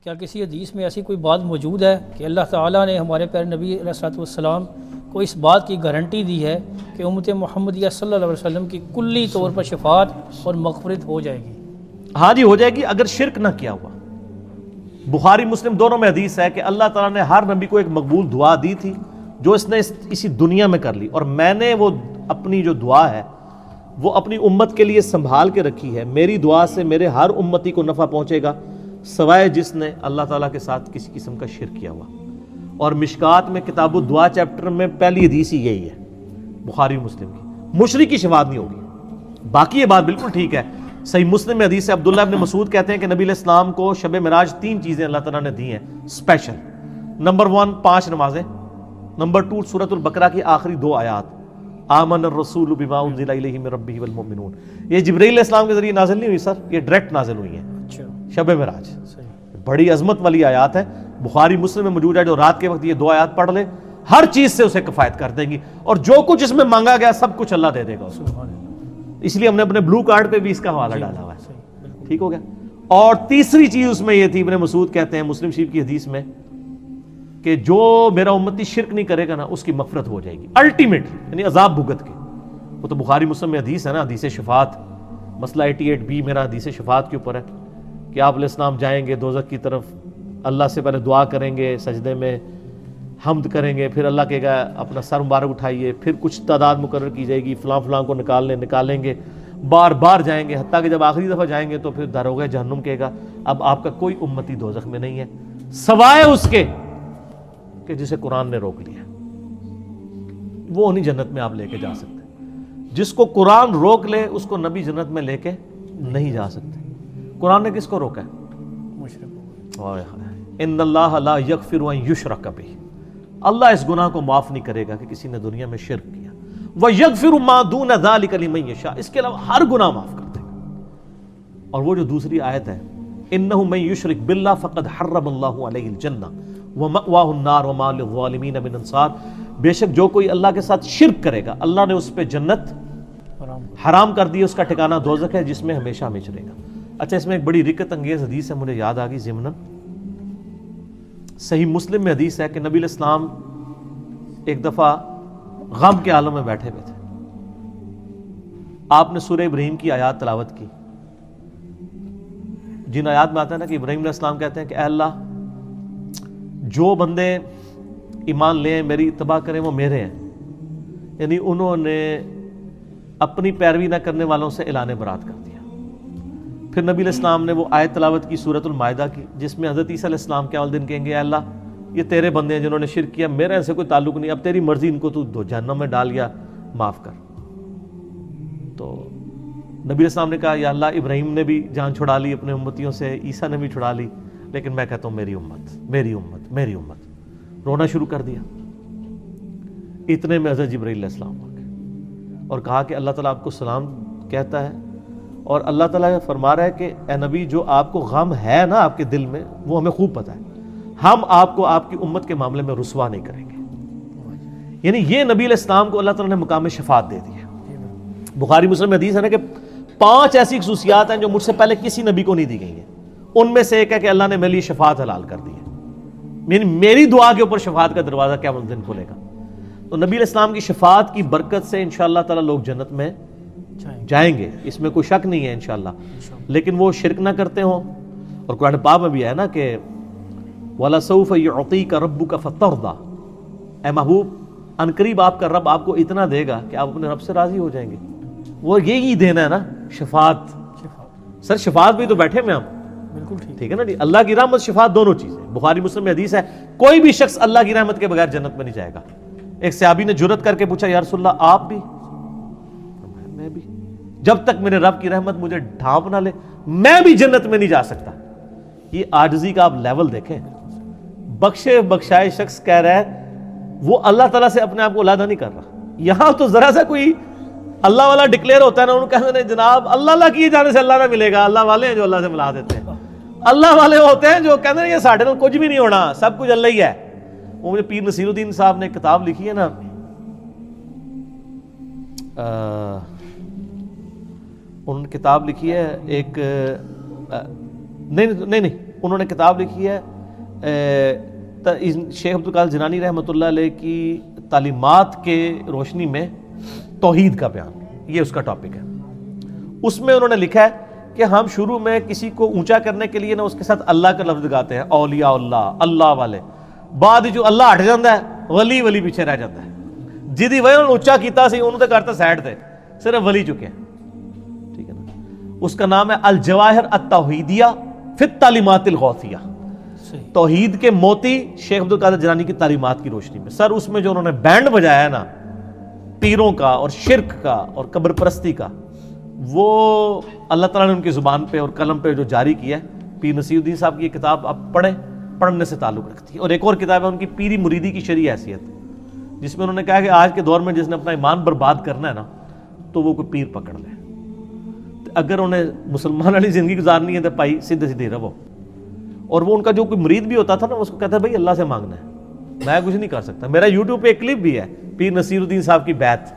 کیا کسی حدیث میں ایسی کوئی بات موجود ہے کہ اللہ تعالیٰ نے ہمارے پیارے نبی علیہ الصلوۃ والسلام کو اس بات کی گارنٹی دی ہے کہ امت محمدیہ صلی اللہ علیہ وسلم کی کلی طور پر شفاعت اور مغفرت ہو جائے گی؟ ہاں جی، ہو جائے گی اگر شرک نہ کیا ہوا۔ بخاری مسلم دونوں میں حدیث ہے کہ اللہ تعالیٰ نے ہر نبی کو ایک مقبول دعا دی تھی جو اس نے اسی دنیا میں کر لی، اور میں نے وہ اپنی جو دعا ہے وہ اپنی امت کے لیے سنبھال کے رکھی ہے۔ میری دعا سے میرے ہر امتی کو نفع پہنچے گا سوائے جس نے اللہ تعالیٰ کے ساتھ کسی قسم کا شرک کیا ہوا۔ اور مشکات میں کتاب الدعا چیپٹر میں پہلی حدیث ہی یہی ہے بخاری مسلم کی، مشرک کی شفاعت نہیں ہوگی۔ باقی یہ بات بالکل ٹھیک ہے، صحیح مسلم میں حدیث ہے، عبداللہ ابن مسعود کہتے ہیں کہ نبی علیہ السلام کو شب معراج 3 چیزیں اللہ تعالیٰ نے دی ہیں اسپیشل۔ نمبر 1 5 نمازیں، نمبر 2 سورۃ البقرہ کی آخری 2 آیات، آمن الرسول بما انزل الیہ من ربہ والمؤمنون۔ یہ جبرائیل علیہ السلام کے ذریعے نازل نہیں ہوئی سر، یہ ڈائریکٹ نازل ہوئی ہیں شب معراج۔ بڑی عظمت والی آیات ہے، بخاری مسلم میں موجود ہے، جو رات کے وقت یہ 2 آیات پڑھ لے ہر چیز سے اسے کفایت کر دیں گی، اور جو کچھ اس میں مانگا گیا سب کچھ اللہ دے دے گا اسے۔ اس لیے ہم نے اپنے بلو کارڈ پہ بھی اس کا حوالہ ڈالا ہوا ہے، ٹھیک ہو گیا۔ اور تیسری چیز اس میں یہ تھی، ابن مسعود کہتے ہیں مسلم شریف کی حدیث میں کہ جو میرا امتی شرک نہیں کرے گا نا اس کی مغفرت ہو جائے گی الٹیمیٹلی، یعنی عذاب بھگت کے۔ وہ تو بخاری مسلم میں حدیث ہے نا، حدیث شفاعت، مسئلہ 88B میرا حدیث شفاعت کے اوپر ہے کہ آپ علیہ السلام جائیں گے دوزخ کی طرف، اللہ سے پہلے دعا کریں گے، سجدے میں حمد کریں گے، پھر اللہ کہے گا اپنا سر مبارک اٹھائیے، پھر کچھ تعداد مقرر کی جائے گی، فلاں فلاں کو نکالیں گے، بار بار جائیں گے، حتیٰ کہ جب آخری دفعہ جائیں گے تو پھر داروغہ جہنم کہے گا اب آپ کا کوئی امتی دوزخ میں نہیں ہے سوائے اس کے کہ جسے قرآن نے روک لیا، وہ نہیں جنت میں آپ لے کے جا سکتے۔ جس کو قرآن روک لے اس کو نبی جنت میں لے کے نہیں جا سکتے۔ قرآن نے کس کو روکا ہے؟ ان اللہ لا یغفر ان یشرک بہ، اللہ اس گناہ کو معاف نہیں کرے گا کہ کسی نے دنیا میں شرک کیا، وَيَغْفِرُ مَا دُونَ ذَلِكَ لِمَن يَشَاءُ، اس کے علاوہ ہر گناہ معاف کر دے گا۔ اور وہ جو دوسری آیت ہے انہ من یشرک باللہ فقد حرم اللہ علیہ الجنہ ومأواہ النار وما للظالمین من انصار، بے شک جو کوئی اللہ کے ساتھ شرک کرے گا اللہ نے اس پہ جنت حرام کر دی، اس کا ٹھکانہ دوزخ ہے جس میں ہمیشہ ہمیشہ رہے گا۔ اچھا، اس میں ایک بڑی رکت انگیز حدیث ہے، مجھے یاد آ گئی ضمناً، صحیح مسلم میں حدیث ہے کہ نبی علیہ السلام ایک دفعہ غم کے عالم میں بیٹھے ہوئے تھے، آپ نے سورہ ابراہیم کی آیات تلاوت کی، جن آیات میں آتا ہے نا کہ ابراہیم علیہ السلام کہتے ہیں کہ اے اللہ جو بندے ایمان لیں میری اتباع کریں وہ میرے ہیں، یعنی انہوں نے اپنی پیروی نہ کرنے والوں سے اعلان برات کر دیا۔ پھر نبی علیہ السلام نے وہ آیت تلاوت کی سورۃ المائدہ کی، جس میں حضرت عیسیٰ علیہ السلام کے دن کہیں گے اے اللہ یہ تیرے بندے ہیں جنہوں نے شرک کیا، میرے سے کوئی تعلق نہیں، اب تیری مرضی ان کو تو جہنم میں ڈال گیا، معاف کر۔ تو نبی علیہ السلام نے کہا یا اللہ ابراہیم نے بھی جان چھڑا لی اپنے امتیوں سے، عیسیٰ نے بھی چھڑا لی، لیکن میں کہتا ہوں میری امت میری امت میری امت، رونا شروع کر دیا۔ اتنے میں حضرت جبرائیل علیہ السلام آ گئے اور کہا کہ اللہ تعالیٰ آپ کو سلام کہتا ہے، اور اللہ تعالیٰ فرما رہا ہے کہ اے نبی جو آپ کو غم ہے نا آپ کے دل میں وہ ہمیں خوب پتہ ہے، ہم آپ کو آپ کی امت کے معاملے میں رسوا نہیں کریں گے۔ یعنی یہ نبی علیہ السلام کو اللہ تعالیٰ نے مقام شفاعت دے دی ہے۔ بخاری مسلم میں حدیث ہے نا کہ 5 ایسی خصوصیات ہیں جو مجھ سے پہلے کسی نبی کو نہیں دی گئی ہیں، ان میں سے ایک ہے کہ اللہ نے میرے لیے شفاعت حلال کر دی ہے، یعنی میری دعا کے اوپر شفاعت کا دروازہ قیامت دن کھلے گا۔ تو نبی علیہ السلام کی شفاعت کی برکت سے انشاءاللہ تعالیٰ لوگ جنت میں جائیں گے، اس میں کوئی شک نہیں ہے انشاءاللہ، لیکن وہ شرک نہ کرتے ہوں۔ اور قرآن پاک میں بھی ہے نا کہ وَلَسَوْفَ يُعْطِيكَ رَبُّكَ فَتَرْضَىٰ، اے محبوب عنقریب آپ کا رب آپ کو اتنا دے گا کہ آپ اپنے رب سے راضی ہو جائیں گے۔ وہ یہی دینا ہے نا شفاعت، سر شفاعت بھی تو بیٹھے میں ہم، بالکل ٹھیک ہے نا جی، اللہ کی رحمت شفاعت دونوں چیزیں۔ بخاری مسلم میں حدیث ہے کوئی بھی شخص اللہ کی رحمت کے بغیر جنت میں نہیں جائے گا۔ ایک صحابی نے جرأت کر کے پوچھا یا رسول اللہ آپ بھی؟ میں بھی، جب تک میرے رب کی رحمت مجھے ڈھانپ نہ لے میں بھی جنت میں نہیں جا سکتا۔ یہ عاجزی کا آپ لیول دیکھیں، بخشے بخشائے شخص کہہ رہا ہے وہ اللہ تعالیٰ سے اپنے آپ کو علیحدہ نہیں کر رہا۔ یہاں تو ذرا سا کوئی اللہ والا ڈکلیئر ہوتا ہے نا، انہوں کہتے ہیں جناب اللہ کیے جانے سے اللہ نہ ملے گا، اللہ والے ہیں جو اللہ سے ملا دیتے ہیں، اللہ والے ہوتے ہیں جو کہتے ہیں یہ ساڑھے نال کچھ بھی نہیں ہونا، سب کچھ اللہ ہی ہے۔ وہ مجھے پیر نصیر الدین صاحب نے کتاب لکھی ہے نا، انہوں نے کتاب لکھی ہے ایک نہیں انہوں نے کتاب لکھی ہے شیخ عبدالقادر جیلانی رحمۃ اللہ علیہ کی تعلیمات کے روشنی میں توحید کا بیان، یہ اس کا ٹاپک ہے۔ اس میں انہوں نے لکھا ہے کہ ہم شروع میں کسی کو اونچا کرنے کے لیے نا اس کے ساتھ اللہ کا لفظ گاتے ہیں، اولیاء اللہ، اللہ والے، بعد جو اللہ ہٹ جاتا ہے ولی ولی پیچھے رہ جاتا ہے، جدی وہ انہوں نے اونچا کیتا سی انہوں نے کرتا سائڈ تے، صرف ولی چکے ہیں، ٹھیک ہے نا۔ اس کا نام ہے الجواہر التوحیدیہ فی التعلیمات الغوثیہ، توحید کے موتی شیخ عبدالقادر جیلانی کی تعلیمات کی روشنی میں۔ سر اس میں جو انہوں نے بینڈ بجایا ہے نا پیروں کا اور شرک کا اور قبر پرستی کا، وہ اللہ تعالیٰ نے ان کی زبان پہ اور قلم پہ جو جاری کیا ہے۔ پیر نصیر الدین صاحب کی یہ کتاب آپ پڑھیں، پڑھنے سے تعلق رکھتی ہے۔ اور ایک اور کتاب ہے ان کی پیری مریدی کی شرعی حیثیت، جس میں انہوں نے کہا کہ آج کے دور میں جس نے اپنا ایمان برباد کرنا ہے نا تو وہ کوئی پیر پکڑ لے، اگر انہیں مسلمان والی زندگی گزارنی ہے تو بھائی سیدھے سیدھے رہو۔ اور وہ ان کا جو کوئی مرید بھی ہوتا تھا نا اس کو کہتا ہے بھائی اللہ سے مانگنا ہے، میں کچھ نہیں کر سکتا۔ میرا یوٹیوب پہ ایک کلپ بھی ہے پیر نصیر الدین صاحب کی بیعت،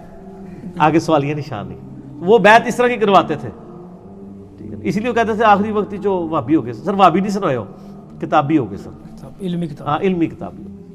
آگے سوالیہ نشان نہیں، وہ بیعت اس طرح کی کرواتے تھے، ٹھیک ہے، اسی لیے وہ کہتے تھے آخری وقت جو وہابی ہو گئے سر، وہابی نہیں سر ہوئے ہو، کتابی ہو گئے سر، علمی کتاب، ہاں علمی کتابی ہو گئے۔